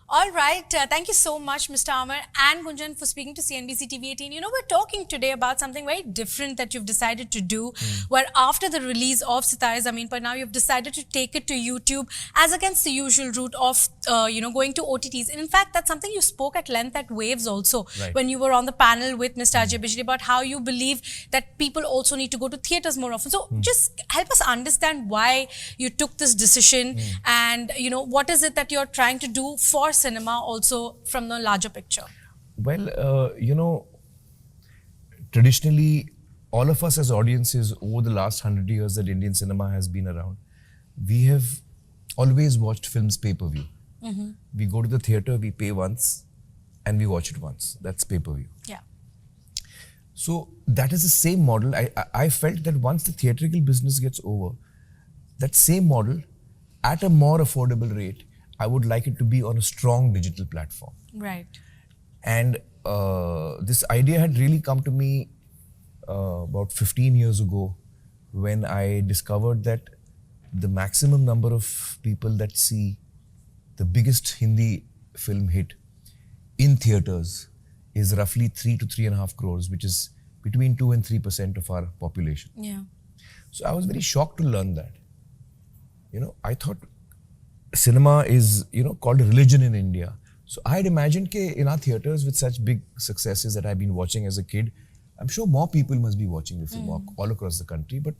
All right. Thank you so much, Mr. Aamir and Gunjan, for speaking to CNBC-TV18. You know, we're talking today about something very different that you've decided to do, where after the release of Sitaare Zameen Par, now you've decided to take it to YouTube as against the usual route of, going to OTTs. And in fact, that's something you spoke at length at Waves also, when you were on the panel with Mr. Ajay Bijli about how you believe that people also need to go to theatres more often. So just help us understand why you took this decision and, what is it that you're trying to do for cinema also from the larger picture? Well, traditionally, all of us as audiences over the last 100 years that Indian cinema has been around, we have always watched films pay-per-view. We go to the theatre, we pay once and we watch it once. That's pay-per-view. Yeah. So that is the same model. I felt that once the theatrical business gets over, that same model at a more affordable rate, I would like it to be on a strong digital platform. Right. And this idea had really come to me about 15 years ago when I discovered that the maximum number of people that see the biggest Hindi film hit in theatres is roughly 3 to 3.5 crores, which is between 2 and 3% of our population. Yeah. So I was very shocked to learn that. I thought cinema is, called a religion in India. So I had imagined that in our theatres with such big successes that I've been watching as a kid, I'm sure more people must be watching the film all across the country. But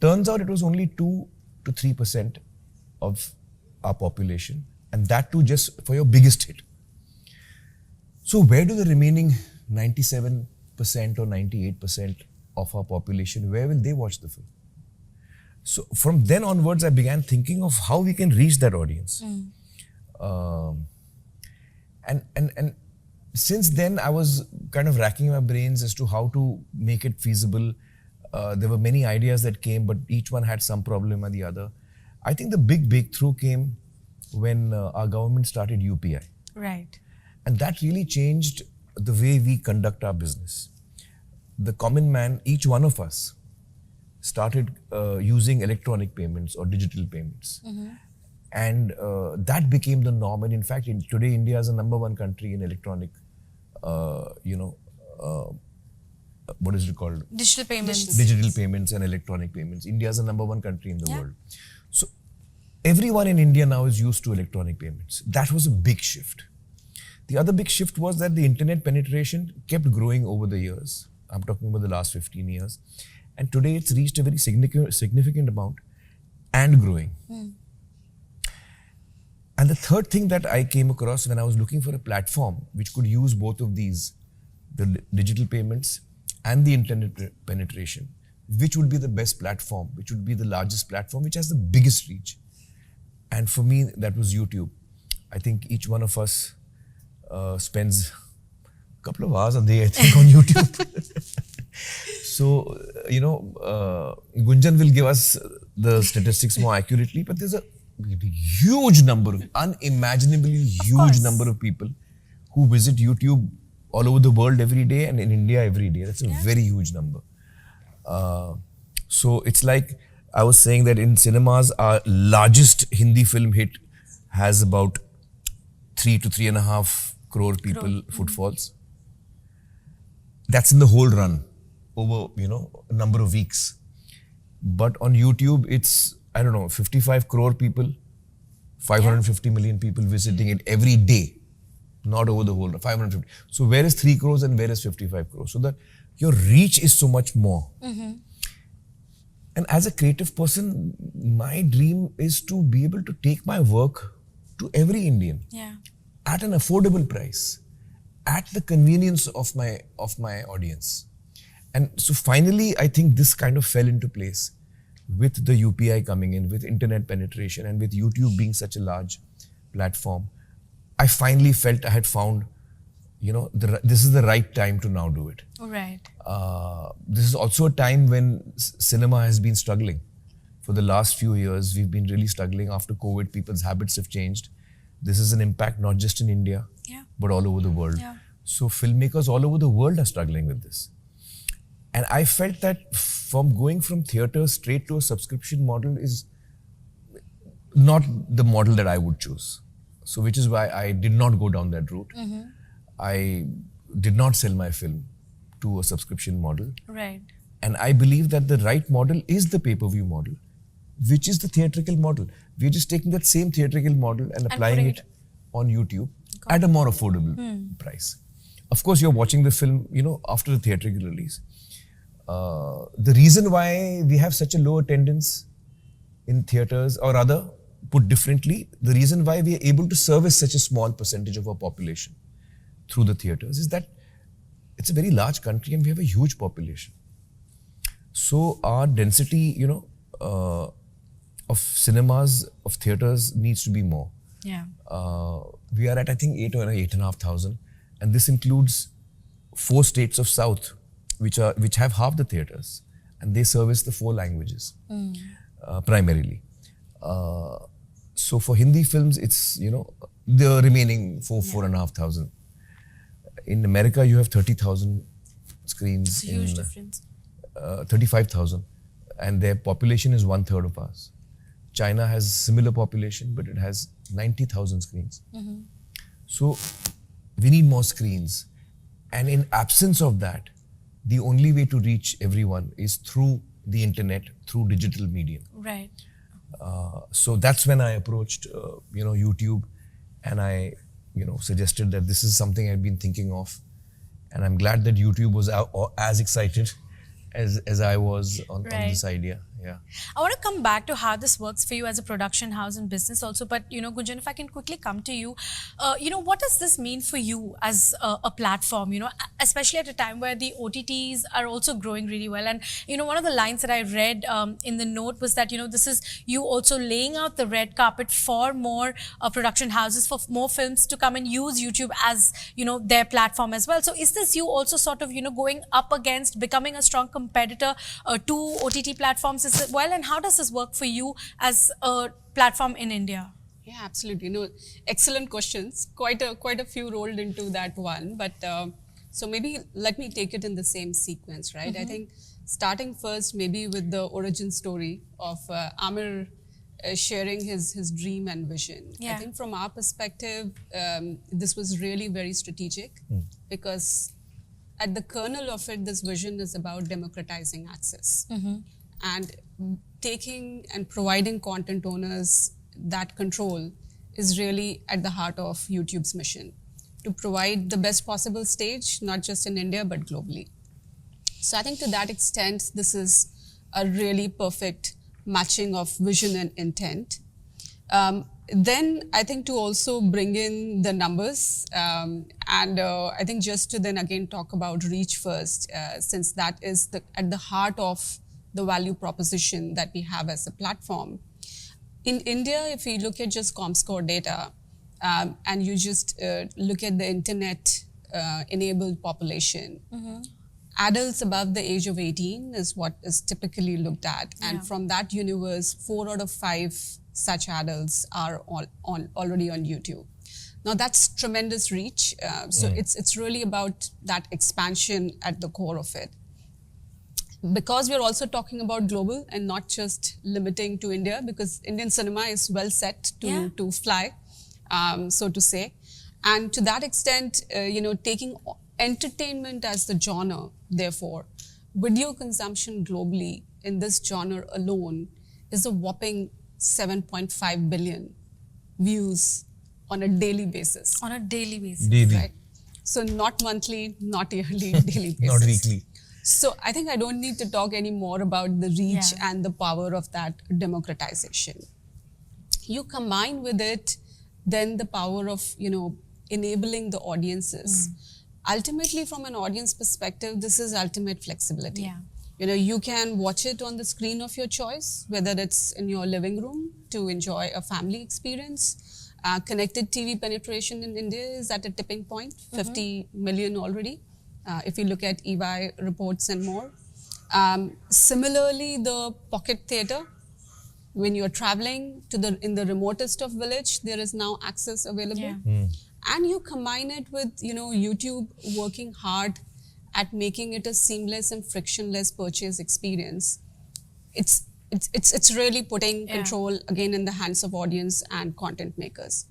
turns out it was only 2 to 3% of our population, and that too just for your biggest hit. So where do the remaining 97% or 98% of our population, where will they watch the film? So from then onwards, I began thinking of how we can reach that audience. And since then, I was kind of racking my brains as to how to make it feasible. There were many ideas that came, but each one had some problem or the other. I think the big breakthrough came when our government started UPI. Right. And that really changed the way we conduct our business. The common man, each one of us, started using electronic payments or digital payments. And that became the norm. And in fact, today India is the #1 country in electronic, what is it called? Digital payments. Digital payments and electronic payments. India is the #1 country in the world. So everyone in India now is used to electronic payments. That was a big shift. The other big shift was that the internet penetration kept growing over the years. I'm talking about the last 15 years. And today it's reached a very significant amount and growing. And the third thing that I came across when I was looking for a platform which could use both of these, the digital payments and the internet penetration, which would be the best platform, which would be the largest platform, which has the biggest reach. And for me, that was YouTube. I think each one of us spends a couple of hours a day, I think, on YouTube. So, Gunjan will give us the statistics more accurately, but there's a huge number, unimaginably huge number of people who visit YouTube all over the world every day and in India every day. That's a very huge number. So it's like I was saying that in cinemas, our largest Hindi film hit has about 3 to 3.5 crore people footfalls. That's in the whole run over, a number of weeks. But on YouTube, it's, 55 crore people, 550 million people visiting it every day, not over the whole, 550. So where is 3 crores and where is 55 crores? So that your reach is so much more. And as a creative person, my dream is to be able to take my work to every Indian at an affordable price, at the convenience of my audience. And so finally, I think this kind of fell into place with the UPI coming in, with internet penetration, and with YouTube being such a large platform. I finally felt I had found, this is the right time to now do it. Right. This is also a time when cinema has been struggling. For the last few years, we've been really struggling. After COVID, people's habits have changed. This is an impact not just in India, but all over the world. So filmmakers all over the world are struggling with this. And I felt that from going from theatre straight to a subscription model is not the model that I would choose. So which is why I did not go down that route. I did not sell my film to a subscription model. Right. And I believe that the right model is the pay-per-view model, which is the theatrical model. We're just taking that same theatrical model and applying it on YouTube at a more affordable price. Of course, you're watching the film, after the theatrical release. The reason why we have such a low attendance in theaters, or rather, put differently, the reason why we are able to service such a small percentage of our population through the theaters is that it's a very large country and we have a huge population. So our density, of cinemas, of theaters needs to be more. Yeah. We are at, I think, 8 or 8,500, and this includes 4 states of South, which have half the theaters, and they service the 4 languages primarily. So for Hindi films, it's the remaining 4,500. In America, you have 30,000 screens. It's a huge difference. 35,000, and their population is 1/3 of ours. China has similar population, but it has 90,000 screens. So we need more screens, and in absence of that, the only way to reach everyone is through the internet, through digital medium. Right. So that's when I approached, YouTube, and I, suggested that this is something I've been thinking of, and I'm glad that YouTube was as excited as I was on this idea. Yeah. I want to come back to how this works for you as a production house and business also. But, Gunjan, if I can quickly come to you, what does this mean for you as a platform, especially at a time where the OTTs are also growing really well. And, one of the lines that I read in the note was that, this is you also laying out the red carpet for more production houses, for more films to come and use YouTube as, their platform as well. So is this you also sort of, going up against becoming a strong competitor to OTT platforms as well? And how does this work for you as a platform in India? Yeah, absolutely. Excellent questions. Quite a few rolled into that one. But so maybe let me take it in the same sequence, right? I think starting first maybe with the origin story of Aamir sharing his dream and vision. Yeah. I think from our perspective, this was really very strategic because at the kernel of it, this vision is about democratizing access. And taking and providing content owners that control is really at the heart of YouTube's mission, to provide the best possible stage, not just in India, but globally. So I think to that extent, this is a really perfect matching of vision and intent. Then I think to also bring in the numbers, and I think just to then again talk about reach first, since that is at the heart of the value proposition that we have as a platform. In India, if we look at just ComScore data, and you just look at the internet-enabled population, adults above the age of 18 is what is typically looked at. And from that universe, 4 out of 5 such adults are already on YouTube. Now that's tremendous reach. So it's really about that expansion at the core of it. Because we're also talking about global and not just limiting to India, because Indian cinema is well set to fly, so to say. And to that extent, taking entertainment as the genre, therefore, video consumption globally in this genre alone is a whopping 7.5 billion views on a daily basis. On a daily basis. Daily. Right? So not monthly, not yearly, daily basis. Not weekly. So I think I don't need to talk any more about the reach and the power of that democratization. You combine with it then the power of, enabling the audiences. Ultimately, from an audience perspective, this is ultimate flexibility. Yeah. You can watch it on the screen of your choice, whether it's in your living room to enjoy a family experience. Connected TV penetration in India is at a tipping point, 50 million already. If you look at EY reports and more. Similarly, the pocket theater, when you're traveling in the remotest of village, there is now access available. Yeah. And you combine it with, YouTube working hard at making it a seamless and frictionless purchase experience. It's really putting control again in the hands of audience and content makers.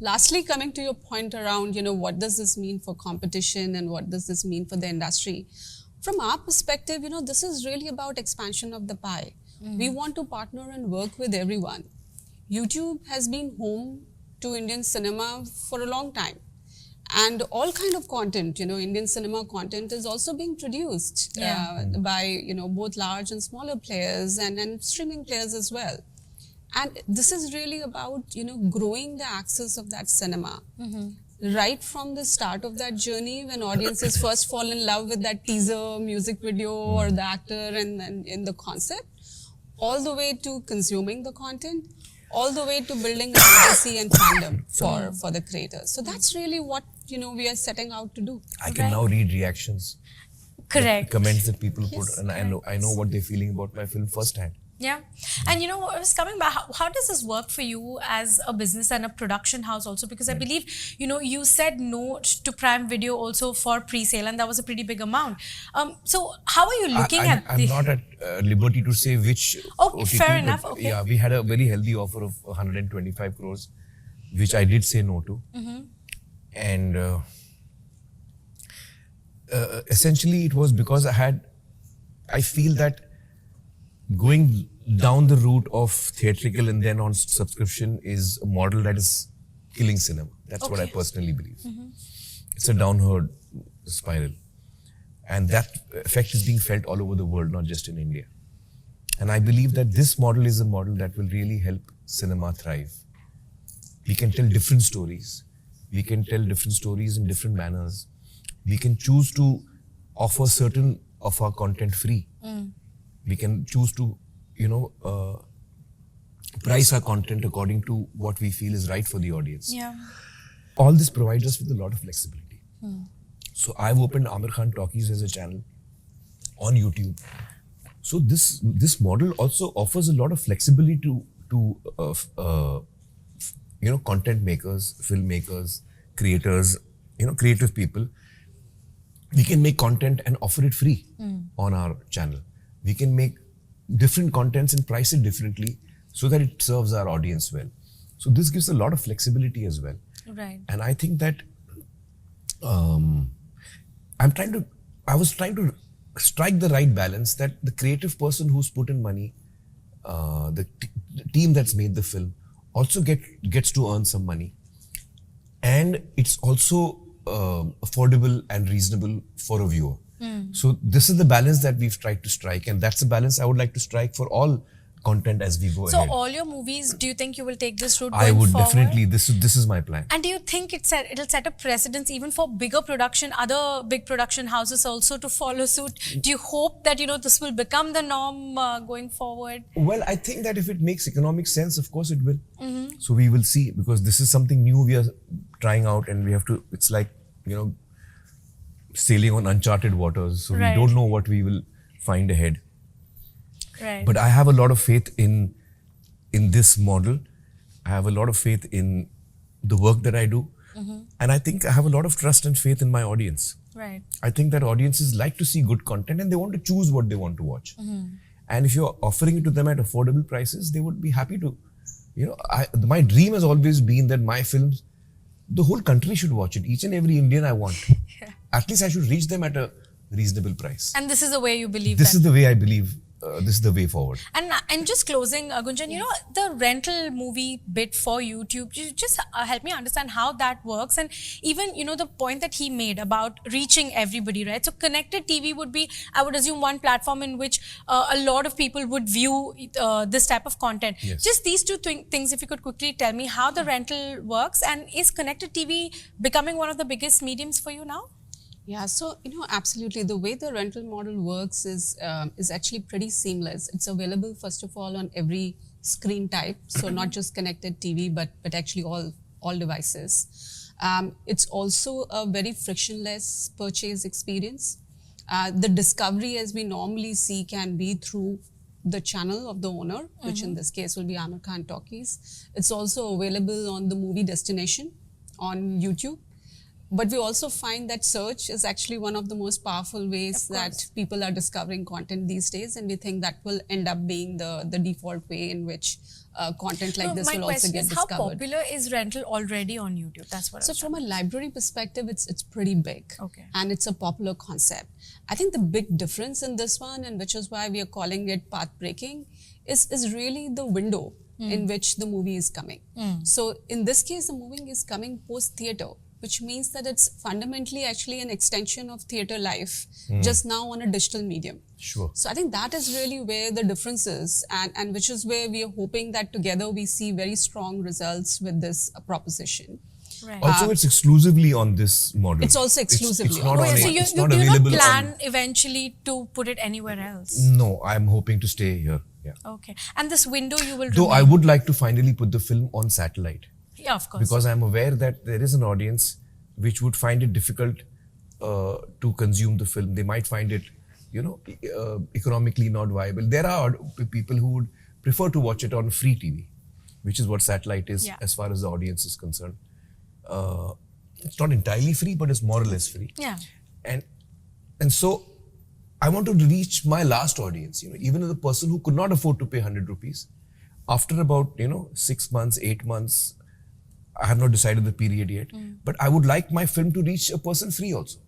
Lastly, coming to your point around, what does this mean for competition and what does this mean for the industry? From our perspective, this is really about expansion of the pie. We want to partner and work with everyone. YouTube has been home to Indian cinema for a long time. And all kind of content, Indian cinema content is also being produced by, both large and smaller players and streaming players as well. And this is really about, growing the access of that cinema. Right from the start of that journey, when audiences first fall in love with that teaser music video or the actor and in the concept, all the way to consuming the content, all the way to building a legacy and fandom for the creators. So that's really what we are setting out to do. I can now read reactions, Correct. comments that people put, and I know what they're feeling about my film firsthand. Yeah. And I was coming back, how does this work for you as a business and a production house also? Because I believe, you said no to Prime Video also for pre-sale, and that was a pretty big amount. So how are you looking at I'm not at liberty to say which OTT, fair enough. Okay. Yeah, we had a very healthy offer of 125 crores, which I did say no to. And essentially it was because I feel that going down the route of theatrical and then on subscription is a model that is killing cinema. That's what I personally believe. It's a downward spiral. And that effect is being felt all over the world, not just in India. And I believe that this model is a model that will really help cinema thrive. We can tell different stories. We can tell different stories in different manners. We can choose to offer certain of our content free. We can choose to, price our content according to what we feel is right for the audience. Yeah. All this provides us with a lot of flexibility. So I've opened Aamir Khan Talkies as a channel on YouTube. So this model also offers a lot of flexibility to content makers, filmmakers, creators, creative people. We can make content and offer it free on our channel. We can make different contents and price it differently so that it serves our audience well. So this gives a lot of flexibility as well. Right. And I think that I was trying to strike the right balance that the creative person who's put in money, the team that's made the film, also gets to earn some money. And it's also affordable and reasonable for a viewer. So this is the balance that we've tried to strike, and that's the balance I would like to strike for all content as we go ahead. So all your movies, do you think you will take this route I going would forward? definitely. This is my plan. And do you think it'll set a precedence even for bigger production, other big production houses also to follow suit? Do you hope that this will become the norm going forward? Well, I think that if it makes economic sense, of course it will. So we will see, because this is something new we are trying out, and we have to. It's like sailing on uncharted waters. So we don't know what we will find ahead. Right. But I have a lot of faith in this model. I have a lot of faith in the work that I do. And I think I have a lot of trust and faith in my audience. Right. I think that audiences like to see good content and they want to choose what they want to watch. And if you're offering it to them at affordable prices, they would be happy to. My dream has always been that my films, the whole country should watch it. Each and every Indian I want. At least I should reach them at a reasonable price. And this is the way you believe This is the way I believe. This is the way forward. And just closing, Gunjan, the rental movie bit for YouTube, just help me understand how that works. And even, the point that he made about reaching everybody, right? So connected TV would be, I would assume, one platform in which a lot of people would view this type of content. Yes. Just these two things, if you could quickly tell me how the rental works, and is connected TV becoming one of the biggest mediums for you now? Yeah, so absolutely. The way the rental model works is actually pretty seamless. It's available first of all on every screen type, so not just connected TV, but actually all devices. It's also a very frictionless purchase experience. The discovery, as we normally see, can be through the channel of the owner, which in this case will be Aamir Khan Talkies. It's also available on the movie destination on YouTube. But we also find that search is actually one of the most powerful ways that people are discovering content these days, and we think that will end up being the default way in which content like this my will also question get is, how discovered. popular is rental already on YouTube? That's what. So from a library perspective, it's pretty big. Okay. And it's a popular concept. I think the big difference in this one, and which is why we are calling it path-breaking, is really the window in which the movie is coming. So in this case, the movie is coming post-theatre, which means that it's fundamentally actually an extension of theatre life, just now on a digital medium. Sure. So I think that is really where the difference is, and which is where we are hoping that together we see very strong results with this proposition. Right. Also, it's exclusively on this model. It's also exclusively It's not on on this it. So It's you not do not available plan on. eventually to put it anywhere else? No, I'm hoping to stay here. Yeah. Okay. And this window you will. Though I remain- would like to finally put the film on satellite, Yeah, of course. because I'm aware that there is an audience which would find it difficult to consume the film. They might find it, economically not viable. There are people who would prefer to watch it on free TV, which is what satellite is Yeah. as far as the audience is concerned. It's not entirely free, but it's more or less free. Yeah. And so I want to reach my last audience, even the person who could not afford to pay 100 rupees. After about, 6 months, 8 months, I have not decided the period yet, but I would like my film to reach a person free also.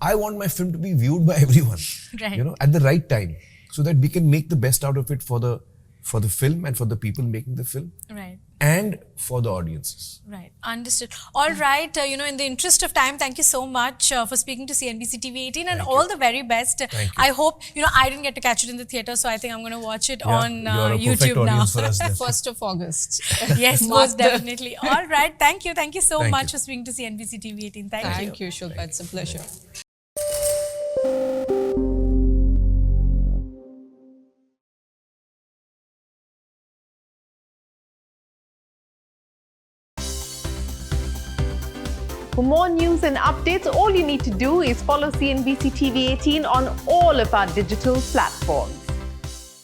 I want my film to be viewed by everyone, Right. At the right time, so that we can make the best out of it for the film and for the people making the film. Right. And for the audiences. Right. Understood. All right. In the interest of time, thank you so much for speaking to CNBC-TV18 and all the very best. Thank you. I hope, I didn't get to catch it in the theatre, so I think I'm going to watch it on you're a perfect YouTube now. audience for us then. 1st of August. Yes, most definitely. All right. Thank you. Thank you so Thank much you. for speaking to CNBC-TV18. Thank you, Shilpa. It's a pleasure. For more news and updates, all you need to do is follow CNBC TV 18 on all of our digital platforms.